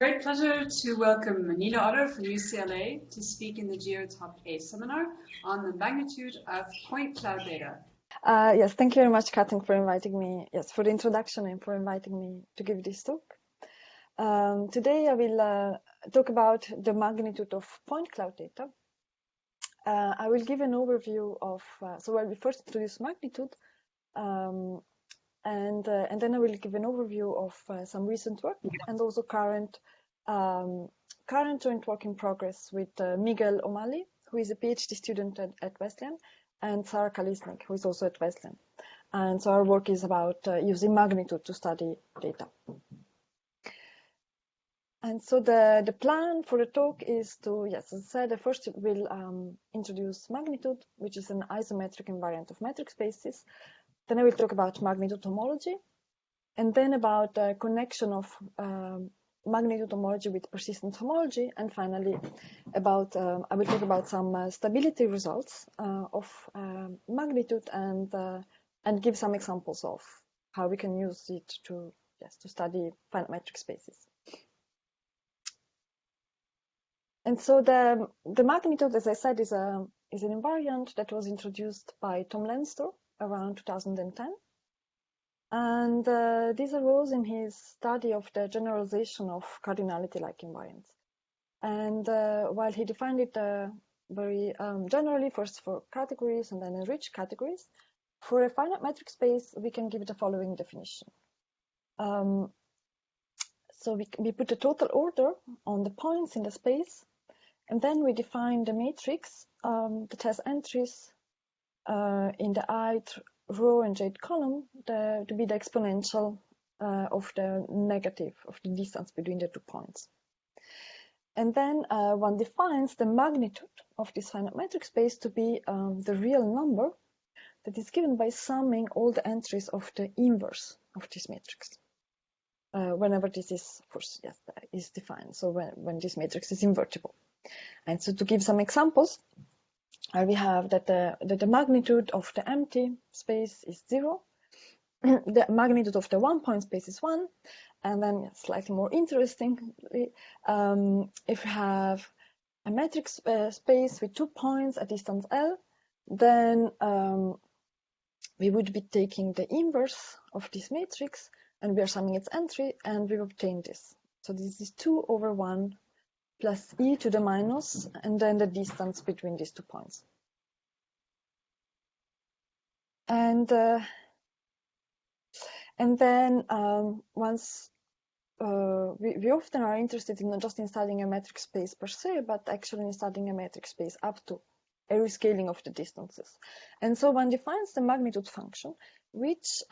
Great pleasure to welcome Otter from UCLA to speak in the GEOTOP-A seminar on the magnitude of point cloud data. Yes, thank you very much, Katrin, for inviting me. Yes, for the introduction and for inviting me to give this talk. Today I will talk about the magnitude of point cloud data. I will give an overview of, so I will first introduce magnitude, and then I will give an overview of some recent work and also current joint work in progress with Miguel O'Malley, who is a PhD student at Wesleyan, and Sarah Kalisnik, who is also at Wesleyan. And so our work is about using magnitude to study data. And so the plan for the talk is to, yes, as I said, first we'll introduce magnitude, which is an isometric invariant of metric spaces. Then I will talk about magnitude homology, and then about the connection of magnitude homology with persistent homology, and finally about I will talk about some stability results of magnitude and give some examples of how we can use it to study finite metric spaces. And so the magnitude, as I said, is an invariant that was introduced by Tom Leinster around 2010. And this arose in his study of the generalization of cardinality-like invariants. And while he defined it very generally, first for categories and then enriched categories, for a finite metric space, we can give the following definition. So we put a total order on the points in the space, and then we define the matrix that has entries in the ith row and jth column to be the exponential of the negative of the distance between the 2 points. And then one defines the magnitude of this finite metric space to be the real number that is given by summing all the entries of the inverse of this matrix. Whenever this is, of course, yes, is defined. So when this matrix is invertible. And so to give some examples, we have that the magnitude of the empty space is 0, the magnitude of the 1 point space is 1, and then slightly more interestingly, if we have a metric space with 2 points at distance L, then we would be taking the inverse of this matrix, and we are summing its entry, and we obtain this. So this is 2 over 1 plus e to the minus, and then the distance between these 2 points. And then once we often are interested in not just in studying a metric space per se, but actually in studying a metric space up to a rescaling of the distances. And so one defines the magnitude function, which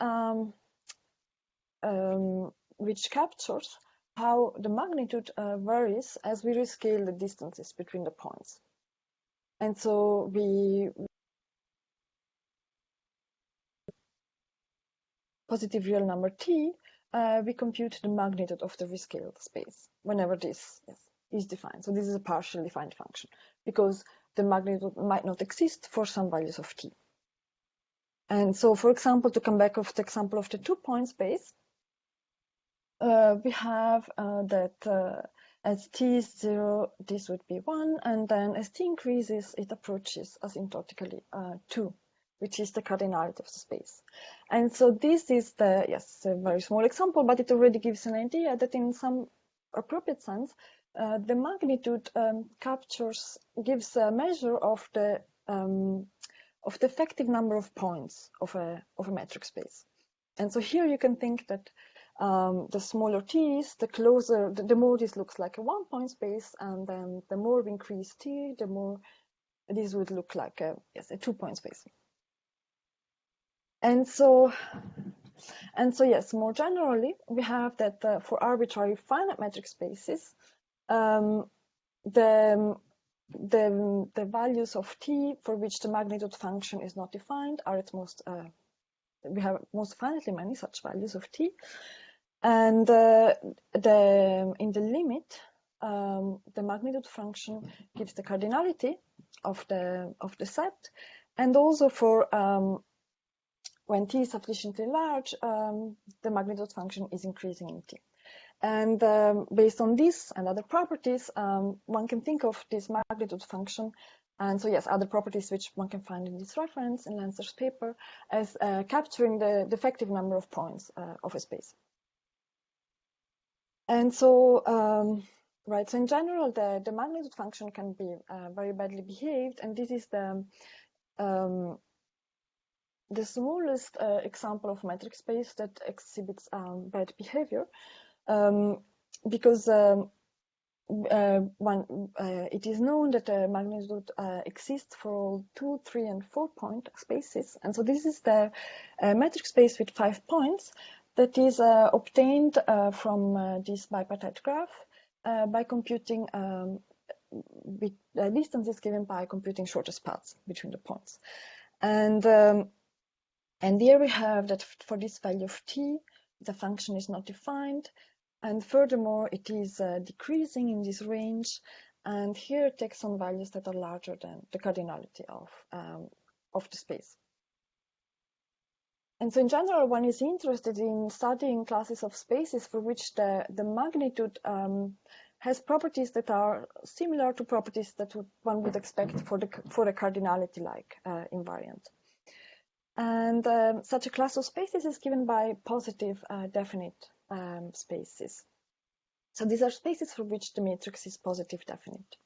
captures how the magnitude varies as we rescale the distances between the points. And so we positive real number t, we compute the magnitude of the rescaled space whenever this is defined. So this is a partially defined function because the magnitude might not exist for some values of t. And so, for example, to come back of the example of the 2 point space, we have that as t is 0, this would be 1, and then as t increases, it approaches asymptotically 2, which is the cardinality of the space. And so this is a very small example, but it already gives an idea that in some appropriate sense, the magnitude gives a measure of the effective number of points of a metric space. And so here you can think that the smaller t is, the more this looks like a 1 point space, and then the more we increase t, the more this would look like a 2 point space. And so yes, more generally, we have that for arbitrary finite metric spaces, the values of t for which the magnitude function is not defined are at most, we have most finitely many such values of t. And in the limit, the magnitude function gives the cardinality of the set, and also for when t is sufficiently large, the magnitude function is increasing in t. And based on this and other properties, one can think of this magnitude function, and so yes, other properties which one can find in this reference in Lancer's paper, as capturing the effective number of points of a space. And so, right, so in general, the magnitude function can be very badly behaved, and this is the smallest example of metric space that exhibits bad behavior, because it is known that the magnitude exists for all 2, 3, and 4 point spaces, and so this is the metric space with 5 points that is obtained from this bipartite graph by computing with distances given by computing shortest paths between the points. And here we have that for this value of t, the function is not defined, and furthermore it is decreasing in this range, and here it takes on values that are larger than the cardinality of the space. And so in general, one is interested in studying classes of spaces for which the magnitude has properties that are similar to properties that one would expect for a cardinality-like invariant. And such a class of spaces is given by positive definite spaces. So these are spaces for which the matrix is positive definite.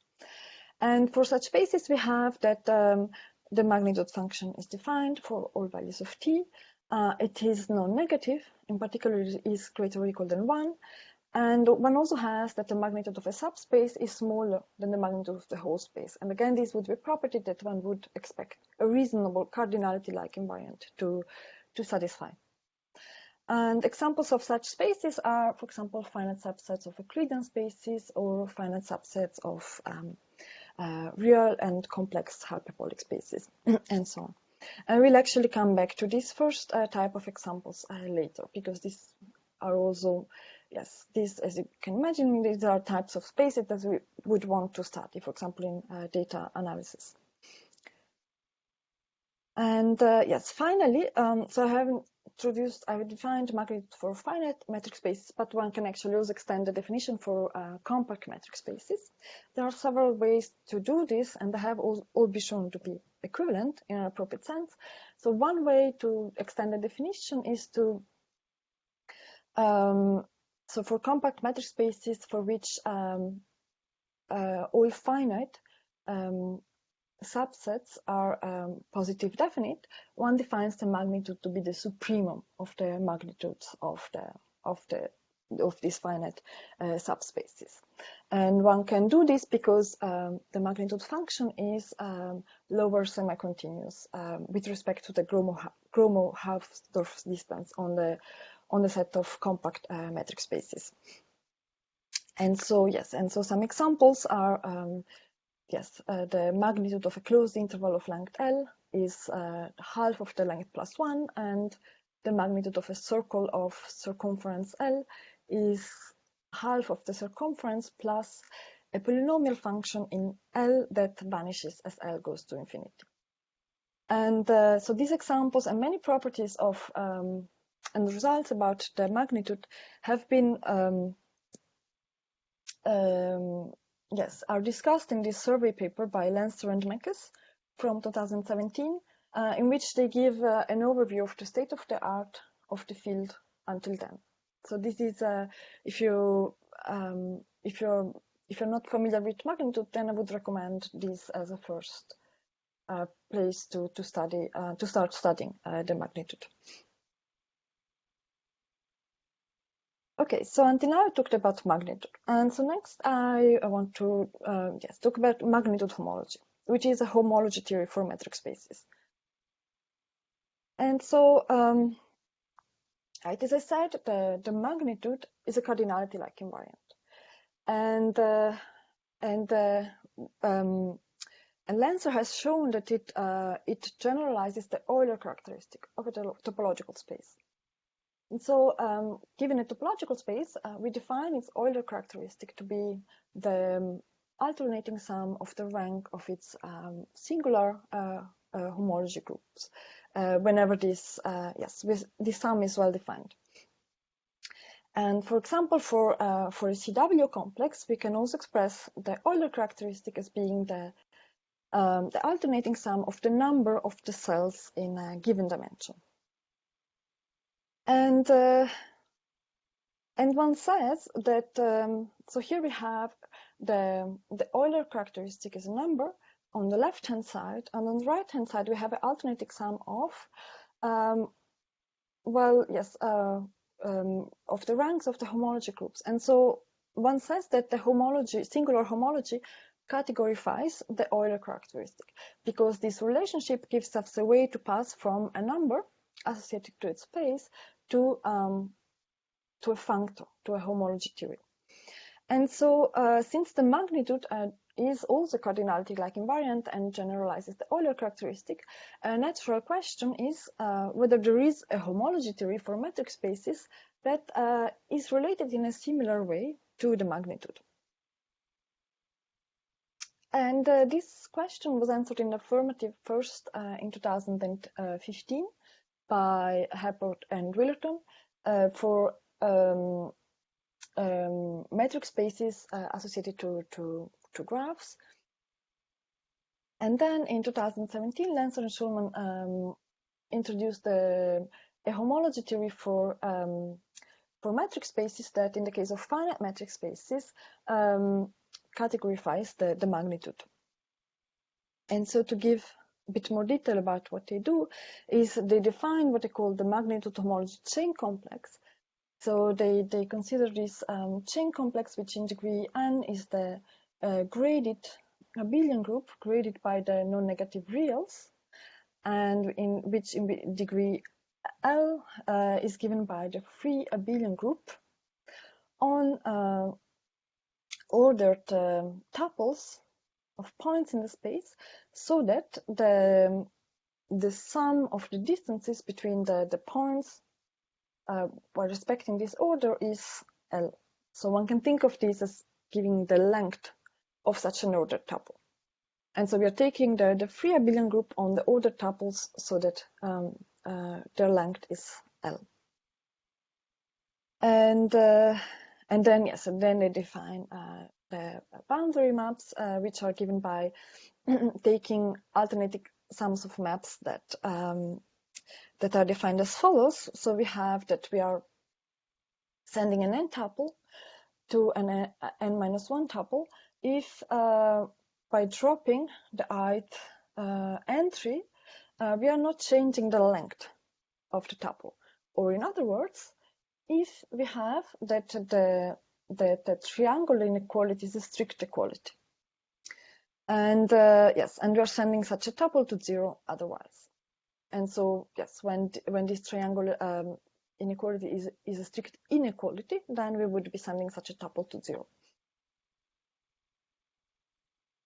And for such spaces, we have that the magnitude function is defined for all values of t. It is non-negative, in particular it is greater or equal than 1. And one also has that the magnitude of a subspace is smaller than the magnitude of the whole space. And again, this would be a property that one would expect a reasonable cardinality-like invariant to satisfy. And examples of such spaces are, for example, finite subsets of Euclidean spaces or finite subsets of real and complex hyperbolic spaces, and so on. And we'll actually come back to this first type of examples later, because these are also, yes, these, as you can imagine, these are types of spaces that we would want to study, for example, in data analysis. And yes, finally, so I have defined magnitude for finite metric spaces, but one can actually also extend the definition for compact metric spaces. There are several ways to do this, and they have all been shown to be equivalent in an appropriate sense. So one way to extend the definition is to, so for compact metric spaces for which all finite subsets are positive definite, one defines the magnitude to be the supremum of the magnitudes of these finite subspaces. And one can do this because the magnitude function is lower semi-continuous with respect to the Gromov-Hausdorff distance on the set of compact metric spaces. And so yes, and so some examples are yes, the magnitude of a closed interval of length L is half of the length plus 1, and the magnitude of a circle of circumference L is half of the circumference plus a polynomial function in L that vanishes as L goes to infinity. And so these examples and many properties of and results about the magnitude have been yes, are discussed in this survey paper by Lancer and Meckes from 2017, in which they give an overview of the state of the art of the field until then. So this is if you're not familiar with magnitude, then I would recommend this as a first place to start studying the magnitude. Okay, so until now I talked about magnitude, and so next I want to talk about magnitude homology, which is a homology theory for metric spaces. And so, right, as I said, the magnitude is a cardinality-like invariant, and Lancer has shown that it generalizes the Euler characteristic of a topological space. And so, given a topological space, we define its Euler characteristic to be the alternating sum of the rank of its singular homology groups, whenever this sum is well defined. And for example, for a CW complex, we can also express the Euler characteristic as being the alternating sum of the number of the cells in a given dimension. And one says that, so here we have the Euler characteristic is a number on the left-hand side, and on the right-hand side we have an alternating sum of, of the ranks of the homology groups. And so one says that the homology, singular homology, categorifies the Euler characteristic, because this relationship gives us a way to pass from a number associated to its space to a functor, to a homology theory. And so since the magnitude is also cardinality-like invariant and generalizes the Euler characteristic, a natural question is whether there is a homology theory for metric spaces that is related in a similar way to the magnitude. And this question was answered in the affirmative first in 2015 by Heppert and Willerton for metric spaces associated to graphs. And then in 2017, Lenzer and Schulman introduced a homology theory for metric spaces that, in the case of finite metric spaces, categorifies the magnitude. And so to give a bit more detail about what they do is they define what they call the magnitude homology chain complex. So they consider this chain complex, which in degree n is the graded abelian group graded by the non-negative reals, and in which in degree L is given by the free abelian group on ordered tuples of points in the space, so that the sum of the distances between the points while respecting this order is L. So one can think of this as giving the length of such an ordered tuple. And so we are taking the free abelian group on the ordered tuples so that their length is L. And then they define the boundary maps, which are given by taking alternating sums of maps that are defined as follows. So we have that we are sending an n tuple to an n-1 tuple if by dropping the ith entry, we are not changing the length of the tuple. Or in other words, if we have that the triangular inequality is a strict equality. And and we are sending such a tuple to 0 otherwise. And so, yes, when this triangular inequality is a strict inequality, then we would be sending such a tuple to 0.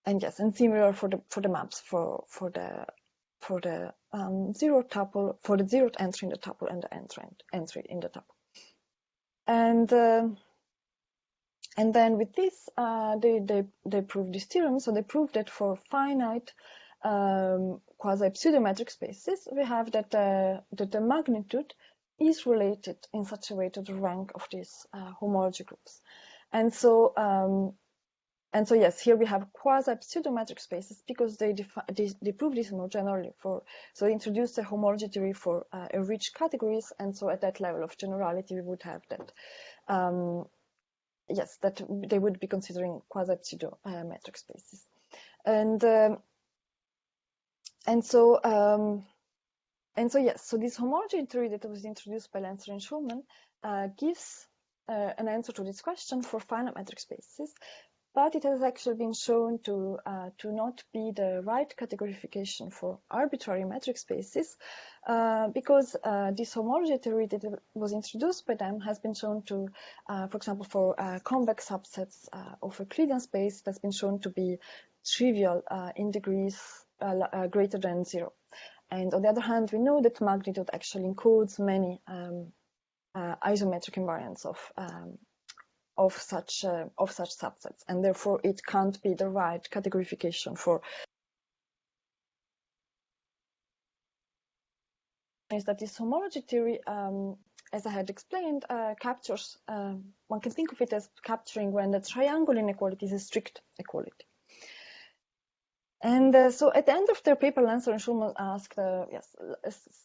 And yes, and similar for the maps for the zero tuple, for the zeroth entry in the tuple and the entry in the tuple. And then with this, they proved this theorem. So they proved that for finite quasi-pseudometric spaces, we have that the magnitude is related in such a way to the rank of these homology groups. And so yes, here we have quasi-pseudometric spaces because they prove this more generally. So they introduced a homology theory for rich categories, and so at that level of generality, we would have that. Yes, that they would be considering quasi-pseudometric spaces, and so yes, so this homology theory that was introduced by Lenzer and Schulman gives an answer to this question for finite metric spaces. But it has actually been shown to not be the right categorification for arbitrary metric spaces, because this homology theory that was introduced by them has been shown to, for example, for convex subsets of Euclidean space, that's been shown to be trivial in degrees greater than 0. And on the other hand, we know that magnitude actually encodes many isometric invariants of such subsets, and therefore it can't be the right categorification for. Is that this homology theory as I had explained, captures, one can think of it as capturing when the triangle inequality is a strict equality. And so at the end of their paper, Lancer and Schulman asked a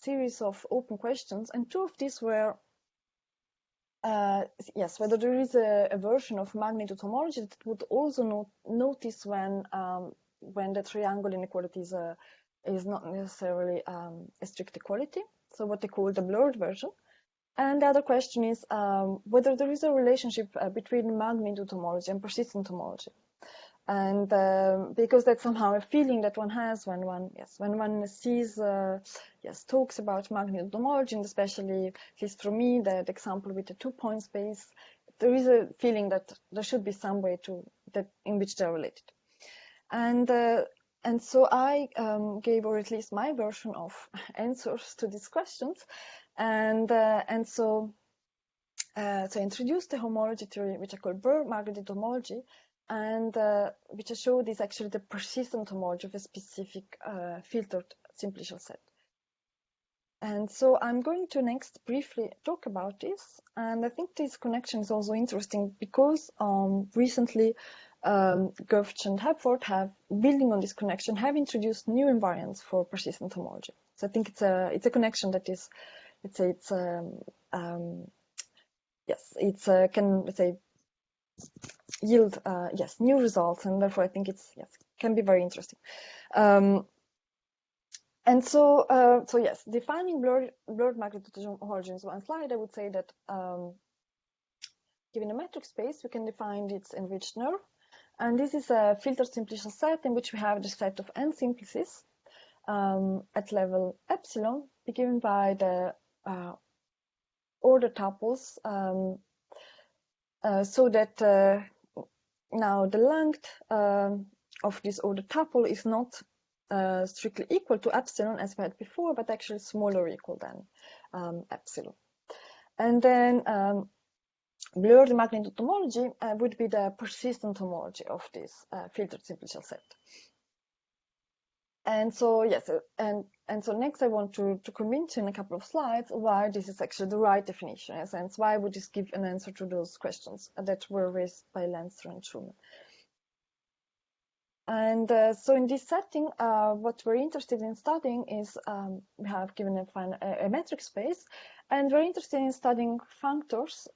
series of open questions, and two of these were whether there is a version of magnitude homology that would also notice when the triangle inequality is not necessarily a strict equality, so what they call the blurred version. And the other question is whether there is a relationship between magnitude homology and persistent homology. And because that's somehow a feeling that one has when one sees talks about magnitude homology, and especially, at least for me, the example with the 2-point space, there is a feeling that there should be some way in which they're related. And so I gave, or at least my version of answers to these questions, and so I introduced the homology theory, which I call Burr magnitude homology, and which I showed is actually the persistent homology of a specific filtered simplicial set. And so I'm going to next briefly talk about this, and I think this connection is also interesting because recently Gerfch and Hepworth have, building on this connection, have introduced new invariants for persistent homology. So I think it's a connection that is, let's say, can, let's say, yield new results, and therefore I think it's can be very interesting. And so defining blurred magnitude homology in one slide, I would say that given a metric space, we can define its enriched nerve, and this is a filtered simplicial set in which we have the set of n simplices at level epsilon, be given by the order tuples, so that now the length of this order tuple is not strictly equal to epsilon as we had before, but actually smaller or equal than epsilon. And then blurred magnitude homology would be the persistent homology of this filtered simplicial set. And so and so next I want to convince you in a couple of slides why this is actually the right definition, in a sense. Why would this give an answer to those questions that were raised by Lancer and Schulman? And so in this setting, what we're interested in studying is we have given a metric space, and we're interested in studying functors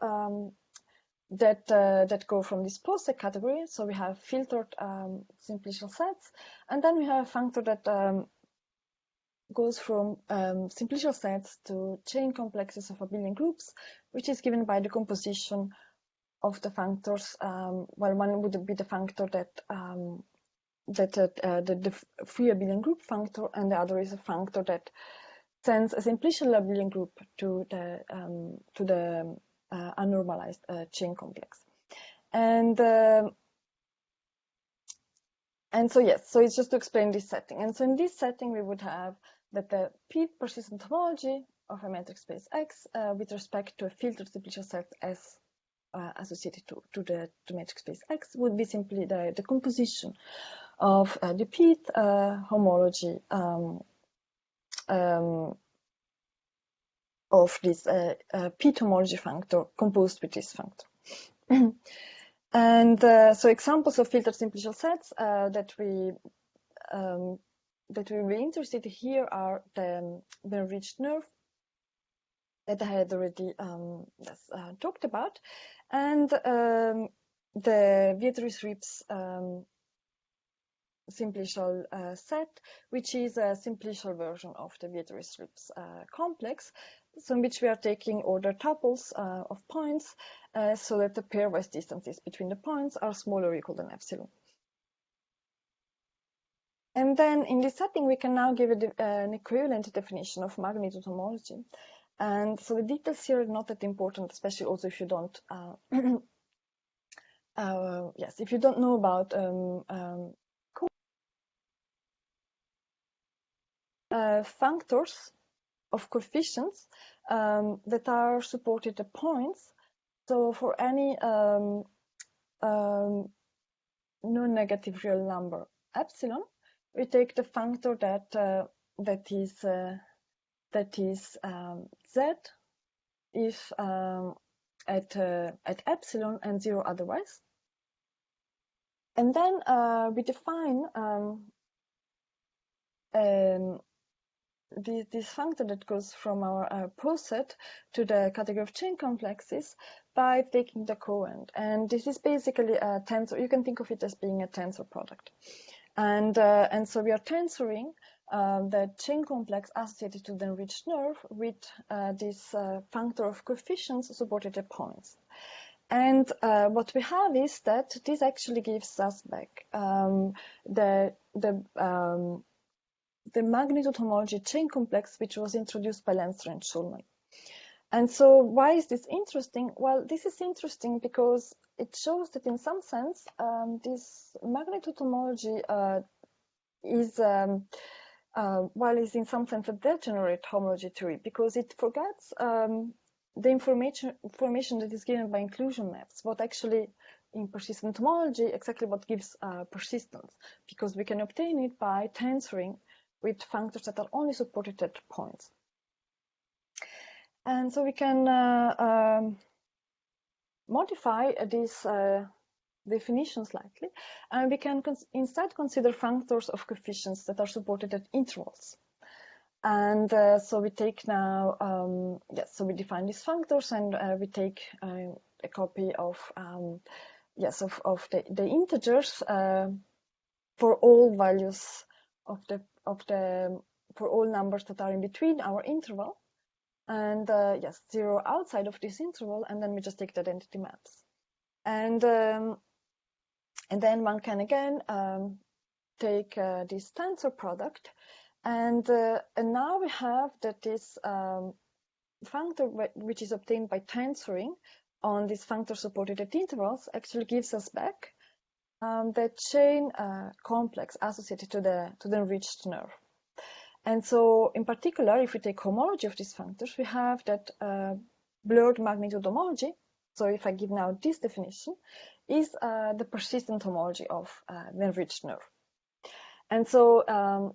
that go from this poset category. So we have filtered simplicial sets, and then we have a functor that goes from simplicial sets to chain complexes of abelian groups, which is given by the composition of the functors. Well, one would be the functor that the free abelian group functor, and the other is a functor that sends a simplicial abelian group to the unnormalized chain complex. And so so it's just to explain this setting. And so in this setting, we would have that the p persistent homology of a metric space X with respect to a filtered simplicial set S associated to the metric space X would be simply the composition of the p-th homology of this p-th homology functor composed with this functor. And so examples of filtered simplicial sets that we will be interested in here are the enriched nerve that I had already talked about, and the Vietri-Rips simplicial set, which is a simplicial version of the Vietri-Rips complex, so in which we are taking order tuples of points so that the pairwise distances between the points are smaller or equal than epsilon. And then in this setting, we can now give an equivalent definition of magnitude homology. And so the details here are not that important, especially also if you don't, if you don't know about functors of coefficients that are supported at points. So for any non-negative real number epsilon, we take the functor that is z if at epsilon and 0 otherwise. And then we define this functor that goes from our poset to the category of chain complexes by taking the coend. And this is basically a tensor. You can think of it as being a tensor product. And so we are tensoring the chain complex associated to the enriched nerve with this functor of coefficients supported at points. And what we have is that this actually gives us back the magnitude homology chain complex, which was introduced by Lenzer and Schulman. And so why is this interesting? Well, this is interesting because it shows that in some sense, this magnitude homology is in some sense a degenerate homology theory, because it forgets the information that is given by inclusion maps, what actually in persistent homology, exactly what gives persistence, because we can obtain it by tensoring with functors that are only supported at points. And so we can modify this definition slightly, and we can instead consider functors of coefficients that are supported at intervals. And so we take now, so we define these functors, and we take a copy of the integers for all values for all numbers that are in between our interval, and 0 outside of this interval, and then we just take the identity maps. And then one can again take this tensor product, and now we have that this functor, which is obtained by tensoring on this functor supported at intervals, actually gives us back the chain complex associated to the enriched nerve. And so, in particular, if we take homology of these functors, we have that blurred magnitude homology. So if I give now this definition, is the persistent homology of the enriched nerve. And so,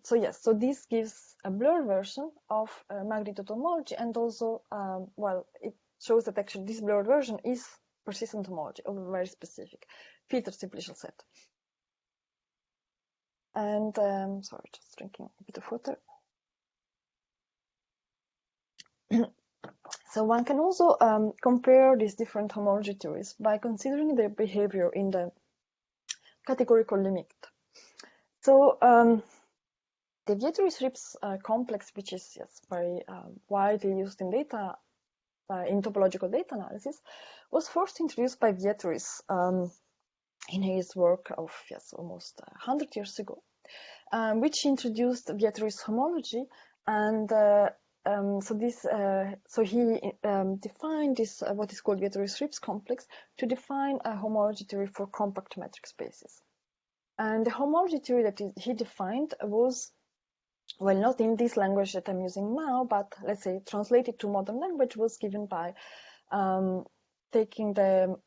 so this gives a blurred version of magnitude homology, and also, it shows that actually this blurred version is persistent homology of a very specific filtered simplicial set. And sorry, just drinking a bit of water. So one can also compare these different homology theories by considering their behavior in the categorical limit. So the Vietoris-Rips complex, which is very widely used in data, in topological data analysis, was first introduced by Vietoris in his work of almost 100 years ago, which introduced Vietoris homology, and so he defined this what is called Vietoris-Rips complex to define a homology theory for compact metric spaces. And the homology theory that he defined was, well, not in this language that I'm using now, but let's say translated to modern language, was given by taking the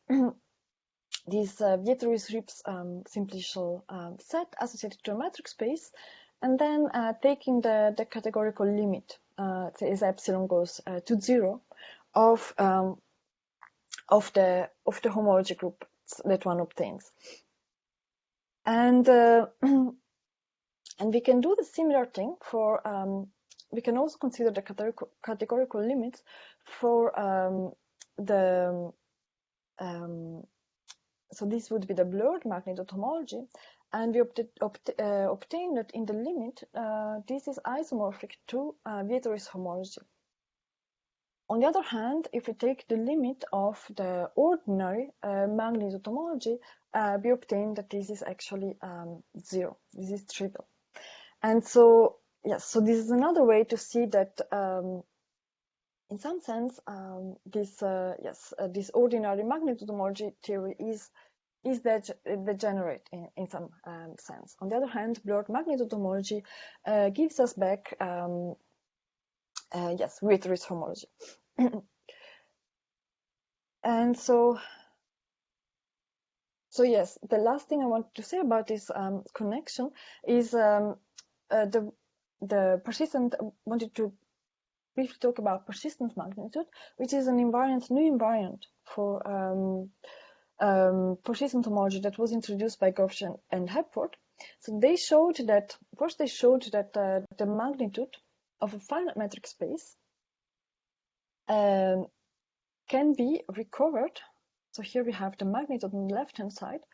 this Vietoris-Rips simplicial set associated to a metric space, and then taking the categorical limit, say as epsilon goes to 0, of the homology group that one obtains. And and we can do the similar thing for, we can also consider the categorical limits for so this would be the blurred magnitude homology, and we obtain that in the limit, this is isomorphic to Vietoris homology. On the other hand, if we take the limit of the ordinary magnitude homology, we obtain that this is actually 0. This is trivial. And so, yes, so this is another way to see that, in some sense, this ordinary magnitude homology theory is degenerate in some sense. On the other hand, blurred magnitude homology gives us back Vietoris homology. And so yes, the last thing I want to say about this connection is the persistent wanted to briefly talk about persistent magnitude, which is an invariant, new invariant for persistent homology that was introduced by Gaussian and Hepworth. So they showed that, first they showed that the magnitude of a finite metric space can be recovered. So here we have the magnitude on the left-hand side,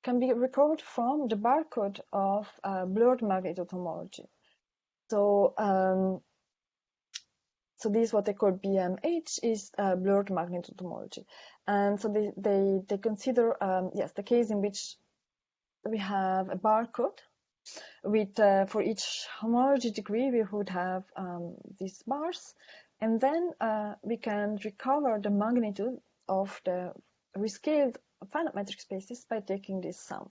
can be recovered from the barcode of blurred magnitude homology. So, so this is what they call BMH, is blurred magnitude homology. And so they consider, yes, the case in which we have a barcode with, for each homology degree, we would have these bars, and then we can recover the magnitude of the rescaled finite metric spaces by taking this sum.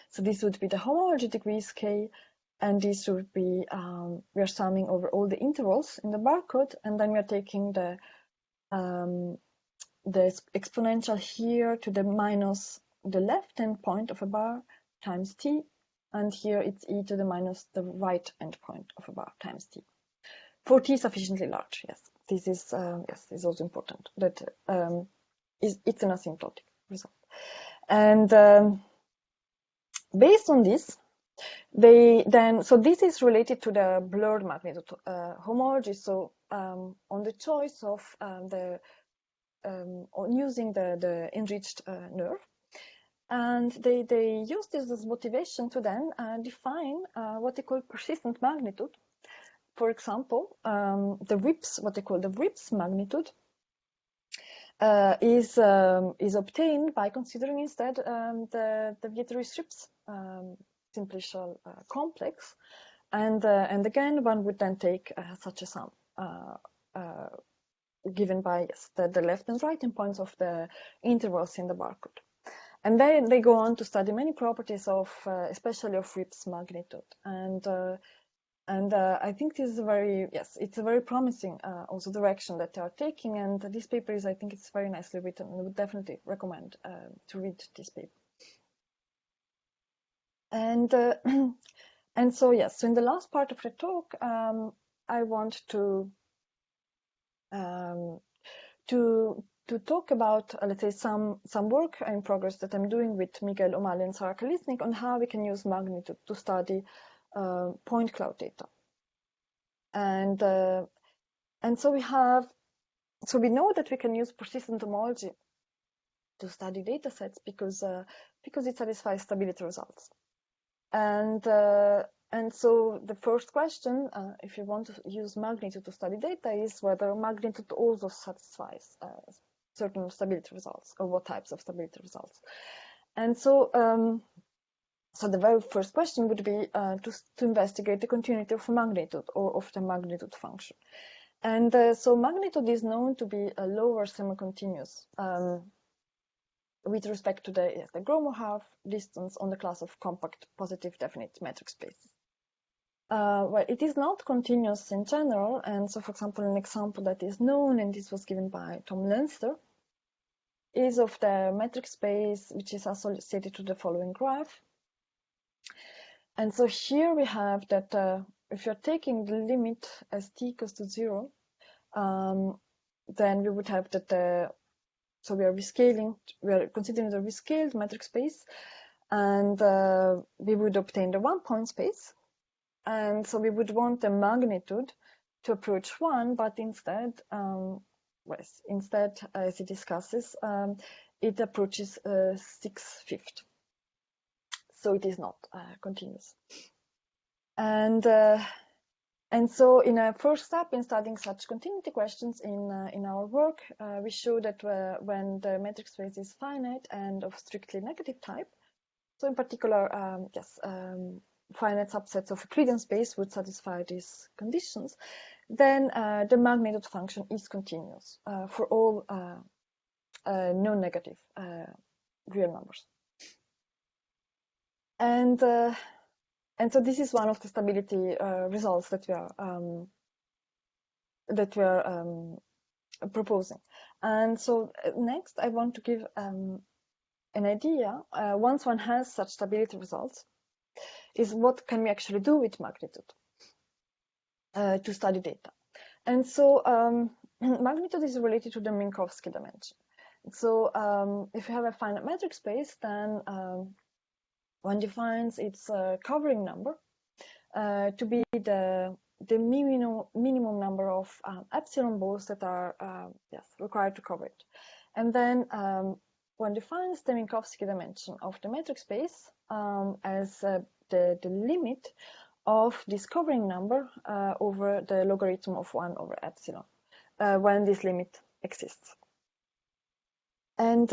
So this would be the homology degrees k, and this would be, we are summing over all the intervals in the barcode, and then we are taking the exponential here to the minus the left end point of a bar times t, and here it's e to the minus the right end point of a bar times t. For t sufficiently large, yes. This is yes, is also important. That it's an asymptotic result. And based on this, they then, so this is related to the blurred magnitude homology. So on the choice of on using the enriched nerve, and they use this as motivation to then define what they call persistent magnitude. For example, the WIPS, what they call the WIPS magnitude, is obtained by considering instead the Vietri-Strips Simplicial complex, and again one would then take such a sum given by, yes, the left and right endpoints of the intervals in the barcode. And then they go on to study many properties of, especially of WIPS magnitude. And I think this is a very, yes, it's a very promising also direction that they are taking. And this paper is, I think it's very nicely written. I would definitely recommend to read this paper. And and so, yes, so in the last part of the talk, I want to talk about, let's say, some work in progress that I'm doing with Miguel O'Malley and Sarah Kalisnik on how we can use magnitude to study point cloud data. And so we know that we can use persistent homology to study data sets because it satisfies stability results. And so the first question, if you want to use magnitude to study data, is whether magnitude also satisfies certain stability results, or what types of stability results. And so, so the very first question would be to investigate the continuity of magnitude, or of the magnitude function. And so magnitude is known to be a lower semi-continuous with respect to the Gromov distance on the class of compact positive definite metric spaces. Well, it is not continuous in general, and so, for example, an example that is known, and this was given by Tom Leinster, is of the metric space which is associated to the following graph. And so here we have that if you're taking the limit as t equals to 0, then we would have that so we are considering the rescaled metric space, and we would obtain the 1-point space. And so we would want the magnitude to approach 1, but instead, as it discusses, it approaches 6/5. So it is not continuous. And so in a first step in studying such continuity questions in our work, we show that when the metric space is finite and of strictly negative type, so in particular, finite subsets of Euclidean space would satisfy these conditions, then the magnitude function is continuous for all non-negative real numbers. And so this is one of the stability results that we are proposing. And so next, I want to give an idea. Once one has such stability results, is what can we actually do with magnitude to study data. And so magnitude is related to the Minkowski dimension. So if you have a finite metric space, then one defines its covering number to be the minimum number of epsilon balls that are required to cover it. And then one defines the Minkowski dimension of the metric space as the limit of this covering number over the logarithm of 1 over epsilon when this limit exists. And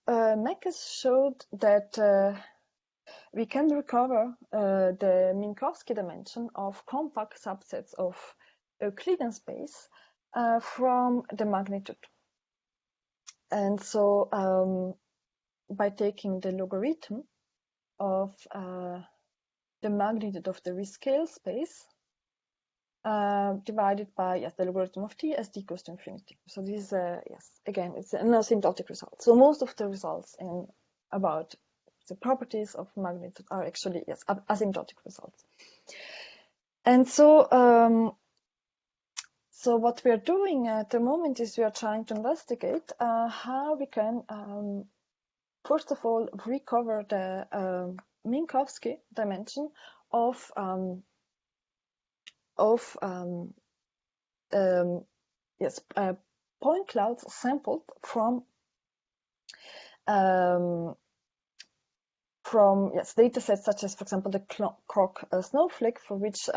Mekas showed that we can recover the Minkowski dimension of compact subsets of Euclidean space from the magnitude. And so by taking the logarithm of the magnitude of the rescale space divided by the logarithm of t as t goes to infinity. So this is, again, it's an asymptotic result. So most of the results about the properties of magnitude are actually, asymptotic results. And so so what we are doing at the moment is we are trying to investigate how we can, first of all, recover the Minkowski dimension of point clouds sampled from data sets such as, for example, the Kroc snowflake, for which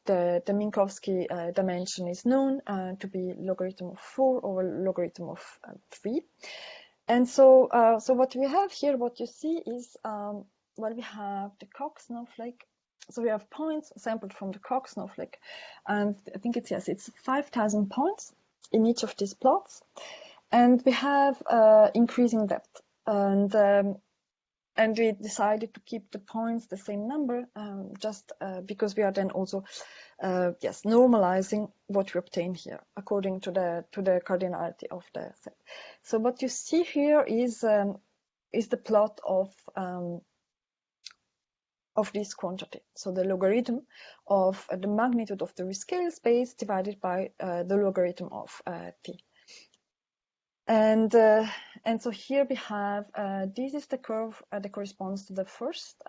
the Minkowski dimension is known to be logarithm of 4 over logarithm of 3. And so what we have here, what you see is, we have the Kroc snowflake. So we have points sampled from the Kroc snowflake, and I think it's 5,000 points in each of these plots, and we have increasing depth, and we decided to keep the points the same number, just because we are then also normalizing what we obtain here according to the cardinality of the set. So what you see here is the plot of this quantity. So the logarithm of the magnitude of the rescale space divided by the logarithm of t. And so here we have, this is the curve that corresponds to the first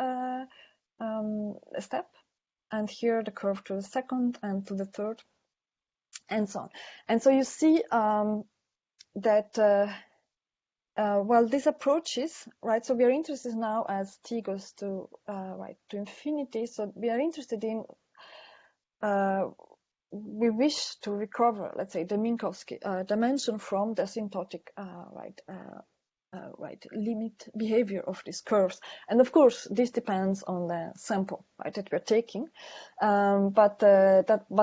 step, and here the curve to the second and to the third, and so on. And so you see that these approaches, right? So we are interested now as t goes to to infinity. So we are interested in we wish to recover, let's say, the Minkowski dimension from the asymptotic limit behavior of these curves. And of course, this depends on the sample, right, that we're taking. But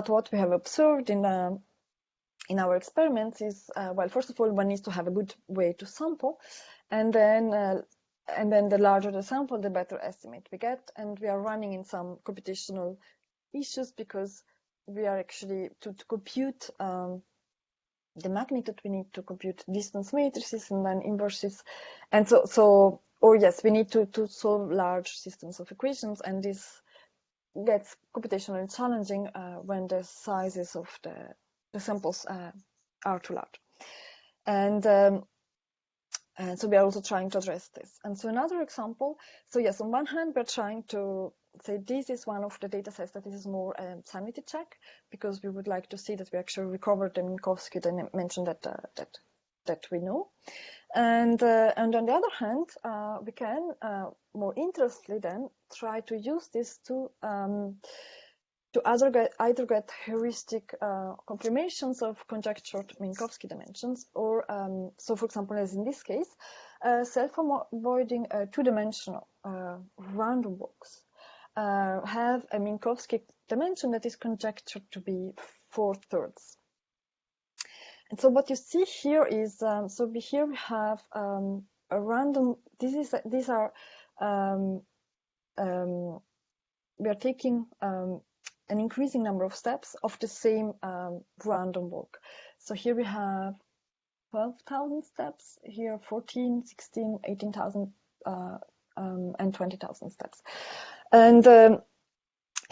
what we have observed in our experiments is, first of all, one needs to have a good way to sample, and then the larger the sample, the better estimate we get. And we are running in some computational issues because we are actually to compute the magnitude, we need to compute distance matrices and then inverses, and we need to solve large systems of equations, and this gets computationally challenging when the sizes of the samples are too large. And so we are also trying to address this. And so another example, so yes, on one hand, we're trying to say this is one of the data sets that is more sanity check, because we would like to see that we actually recover the Minkowski dimension that we know. And on the other hand, we can more interestedly then try to use this to either get heuristic confirmations of conjectured Minkowski dimensions, or so for example, as in this case, self-avoiding two-dimensional random walks have a Minkowski dimension that is conjectured to be 4/3. And so what you see here is, here we have a random, we are taking an increasing number of steps of the same random walk. So here we have 12,000 steps, here 14, 16, 18,000, and 20,000 steps. And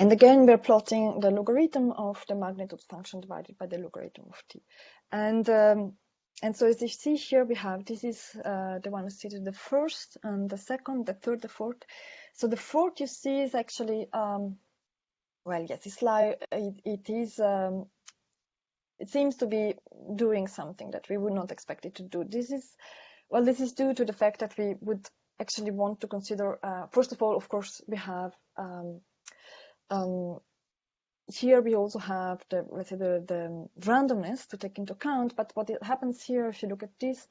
And again, we're plotting the logarithm of the magnitude function divided by the logarithm of t. And so as you see here, we have, this is the one associated with the first and the second, the third, the fourth. So the fourth you see is actually, well, yes, it's like, it seems to be doing something that we would not expect it to do. This is due to the fact that we would actually want to consider, first of all, of course, we have, here we also have the, let's say, the randomness to take into account, but what happens here, if you look at this,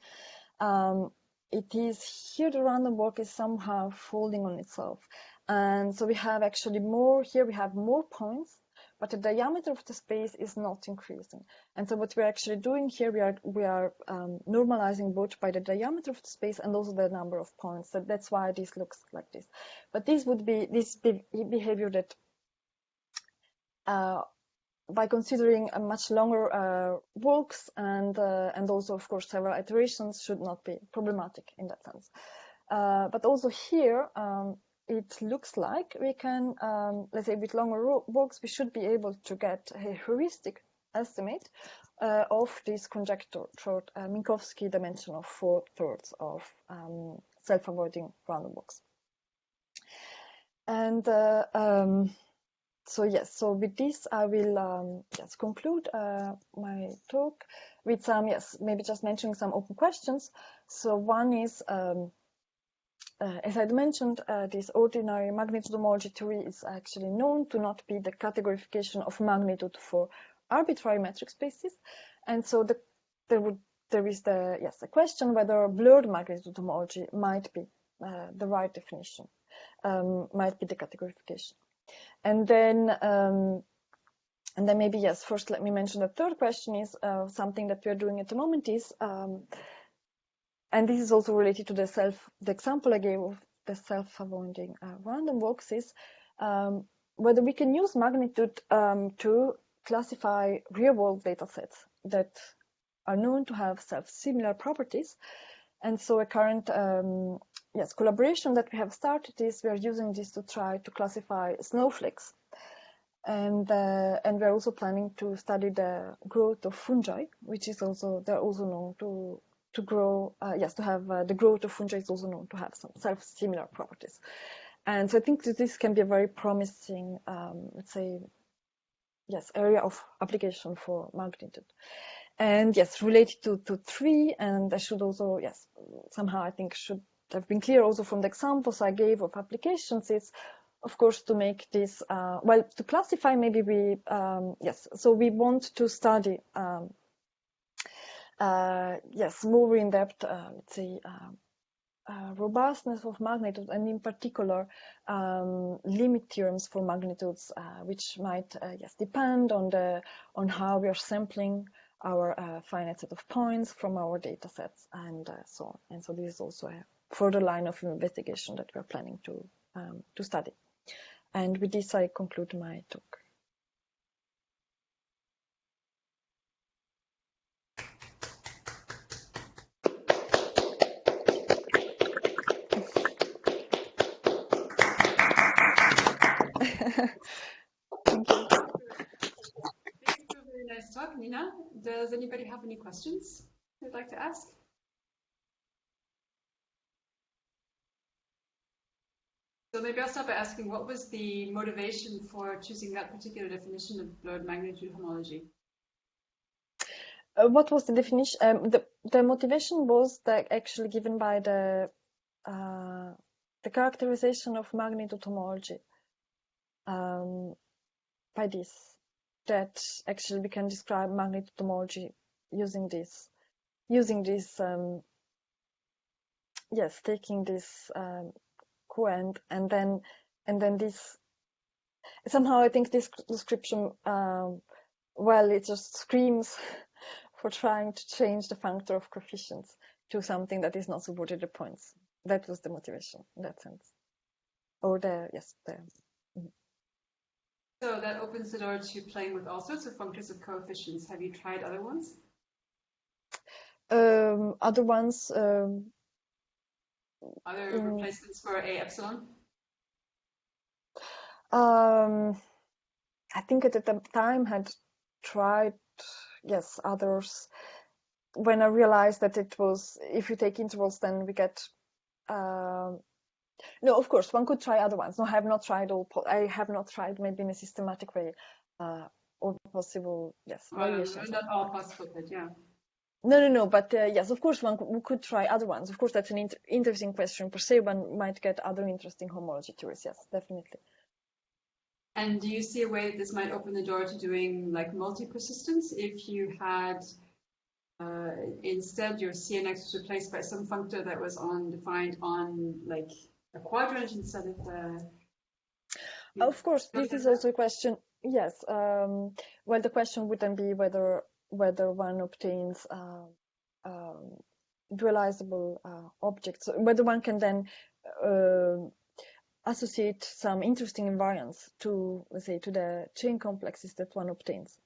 it is here the random walk is somehow folding on itself. And so we have actually more, here we have more points, but the diameter of the space is not increasing. And so what we're actually doing here, we are normalizing both by the diameter of the space and also the number of points. So that's why this looks like this. But this would be this behavior that by considering a much longer walks and also, of course, several iterations should not be problematic in that sense. But also here, it looks like we can, let's say, with longer walks, we should be able to get a heuristic estimate of this conjecture through Minkowski dimension of 4/3 of self-avoiding random walks. And so yes, so with this I will just conclude my talk with some, maybe just mentioning some open questions. So one is, as I mentioned, this ordinary magnitude homology theory is actually known to not be the categorification of magnitude for arbitrary metric spaces, and so there is the question whether blurred magnitude homology might be the right definition, might be the categorification. And then maybe, first let me mention the third question is something that we are doing at the moment is, and this is also related to the example I gave of the self-avoiding random walks, is whether we can use magnitude to classify real-world data sets that are known to have self-similar properties. And so a current collaboration that we have started is we are using this to try to classify snowflakes, and we're also planning to study the growth of fungi, which is also, they're also known to grow, to have the growth of fungi is also known to have some self-similar properties. And so I think that this can be a very promising, let's say, area of application for magnitude. And related to 3, and I should also, somehow I think should have been clear also from the examples I gave of applications, is of course to make this, to classify, maybe we, so we want to study, more in depth, let's say, robustness of magnitude, and in particular, limit theorems for magnitudes, which might, depend on how we are sampling our finite set of points from our data sets, and so on. And so this is also a further line of investigation that we're planning to study. And with this, I conclude my talk. Thank you. Thanks for a very nice talk, Nina. Does anybody have any questions they'd like to ask? So maybe I'll start by asking, what was the motivation for choosing that particular definition of blurred magnitude homology? What was the definition? The motivation was actually given by the characterization of magnitude homology. By this, that actually we can describe magnitude homology using this, taking this coend, and then this, somehow I think this description, it just screams for trying to change the functor of coefficients to something that is not supported the points. That was the motivation in that sense. Or So that opens the door to playing with all sorts of functors of coefficients. Have you tried other ones? Other ones. Other replacements for A epsilon? I think at the time had tried, yes, others. When I realized that it was, if you take intervals, then we get. No, of course, one could try other ones. No, I have not tried all. I have not tried maybe in a systematic way all possible, yes, variations. Not all possible, but yeah. No. But yes, of course, one could try other ones. Of course, that's an interesting question per se. One might get other interesting homology theories. Yes, definitely. And do you see a way that this might open the door to doing like multi-persistence if you had instead your CNX was replaced by some functor that was defined on like a quadrant instead of the... Of course, this is also a question. Yes. Well, the question would then be whether one obtains dualizable objects, whether one can then associate some interesting invariants to, let's say, to the chain complexes that one obtains.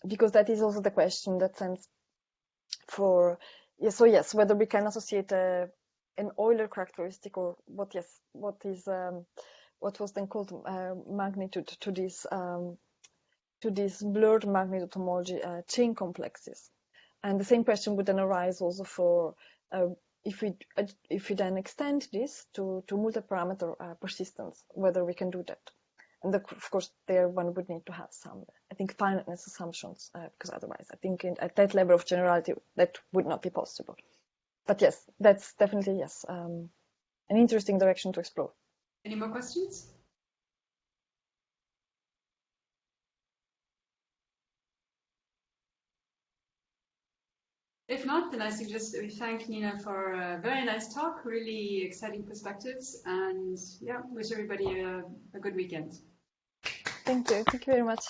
Because that is also the question that sense for, yes, so yes, whether we can associate an Euler characteristic or what was then called magnitude to this blurred magnitude homology chain complexes. And the same question would then arise also for if we then extend this to multi-parameter persistence, whether we can do that. And of course, there one would need to have some, I think, finiteness assumptions, because otherwise, I think at that level of generality, that would not be possible. But yes, that's definitely, yes, an interesting direction to explore. Any more questions? If not, then I suggest that we thank Nina for a very nice talk, really exciting perspectives, and yeah, wish everybody a good weekend. Thank you very much.